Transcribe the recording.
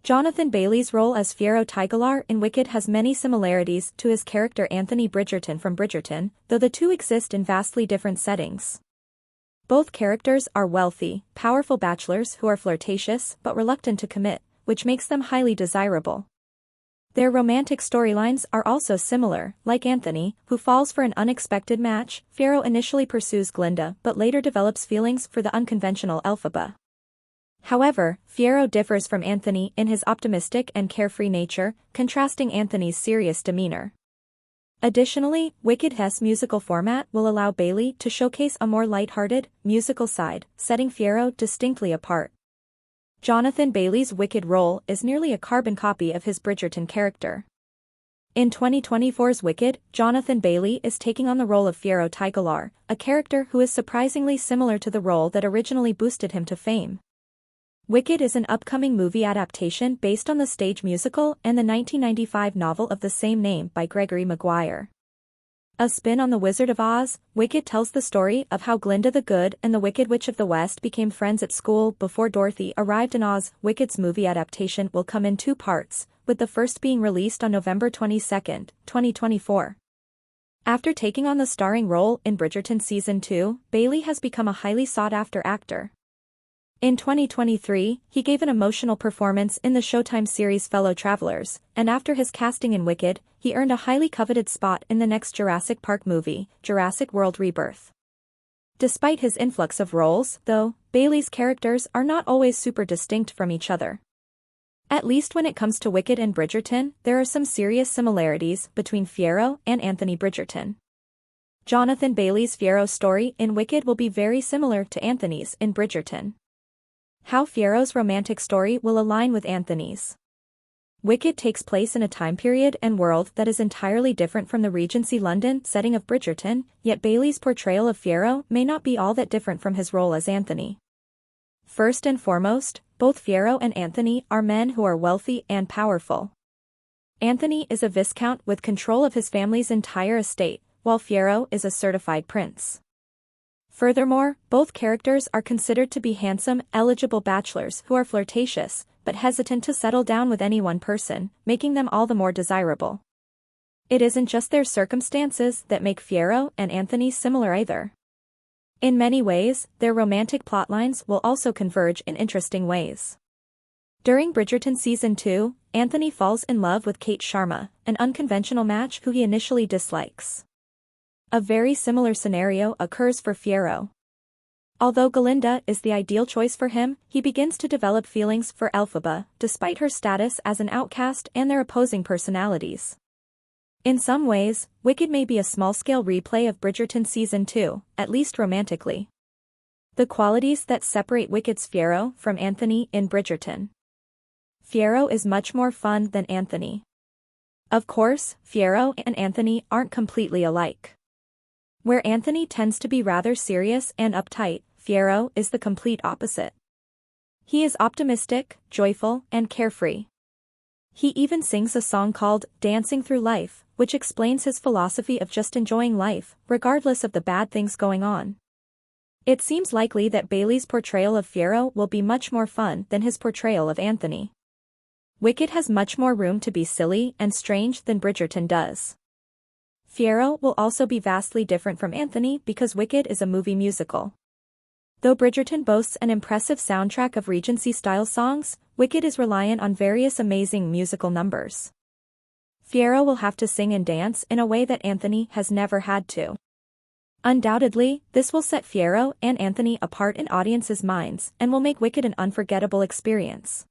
Jonathan Bailey's role as Fiyero Tigelaar in Wicked has many similarities to his character Anthony Bridgerton from Bridgerton, though the two exist in vastly different settings. Both characters are wealthy, powerful bachelors who are flirtatious but reluctant to commit, which makes them highly desirable. Their romantic storylines are also similar. Like Anthony, who falls for an unexpected match, Fiyero initially pursues Glinda but later develops feelings for the unconventional Elphaba. However, Fiyero differs from Anthony in his optimistic and carefree nature, contrasting Anthony's serious demeanor. Additionally, Wicked's musical format will allow Bailey to showcase a more lighthearted, musical side, setting Fiyero distinctly apart. Jonathan Bailey's Wicked role is nearly a carbon copy of his Bridgerton character. In 2024's Wicked, Jonathan Bailey is taking on the role of Fiyero Tigelaar, a character who is surprisingly similar to the role that originally boosted him to fame. Wicked is an upcoming movie adaptation based on the stage musical and the 1995 novel of the same name by Gregory Maguire. A spin on The Wizard of Oz, Wicked tells the story of how Glinda the Good and the Wicked Witch of the West became friends at school before Dorothy arrived in Oz. Wicked's movie adaptation will come in 2 parts, with the first being released on November 22, 2024. After taking on the starring role in Bridgerton Season 2, Bailey has become a highly sought-after actor. In 2023, he gave an emotional performance in the Showtime series Fellow Travelers, and after his casting in Wicked, he earned a highly coveted spot in the next Jurassic Park movie, Jurassic World Rebirth. Despite his influx of roles, though, Bailey's characters are not always super distinct from each other. At least when it comes to Wicked and Bridgerton, there are some serious similarities between Fiyero and Anthony Bridgerton. Jonathan Bailey's Fiyero story in Wicked will be very similar to Anthony's in Bridgerton. How Fiyero's romantic story will align with Anthony's. Wicked takes place in a time period and world that is entirely different from the Regency London setting of Bridgerton, yet Bailey's portrayal of Fiyero may not be all that different from his role as Anthony. First and foremost, both Fiyero and Anthony are men who are wealthy and powerful. Anthony is a viscount with control of his family's entire estate, while Fiyero is a certified prince. Furthermore, both characters are considered to be handsome, eligible bachelors who are flirtatious, but hesitant to settle down with any one person, making them all the more desirable. It isn't just their circumstances that make Fiyero and Anthony similar either. In many ways, their romantic plotlines will also converge in interesting ways. During Bridgerton Season 2, Anthony falls in love with Kate Sharma, an unconventional match who he initially dislikes. A very similar scenario occurs for Fiyero. Although Glinda is the ideal choice for him, he begins to develop feelings for Elphaba, despite her status as an outcast and their opposing personalities. In some ways, Wicked may be a small-scale replay of Bridgerton Season 2, at least romantically. The qualities that separate Wicked's Fiyero from Anthony in Bridgerton. Fiyero is much more fun than Anthony. Of course, Fiyero and Anthony aren't completely alike. Where Anthony tends to be rather serious and uptight, Fiyero is the complete opposite. He is optimistic, joyful, and carefree. He even sings a song called Dancing Through Life, which explains his philosophy of just enjoying life, regardless of the bad things going on. It seems likely that Bailey's portrayal of Fiyero will be much more fun than his portrayal of Anthony. Wicked has much more room to be silly and strange than Bridgerton does. Fiyero will also be vastly different from Anthony because Wicked is a movie musical. Though Bridgerton boasts an impressive soundtrack of Regency-style songs, Wicked is reliant on various amazing musical numbers. Fiyero will have to sing and dance in a way that Anthony has never had to. Undoubtedly, this will set Fiyero and Anthony apart in audiences' minds and will make Wicked an unforgettable experience.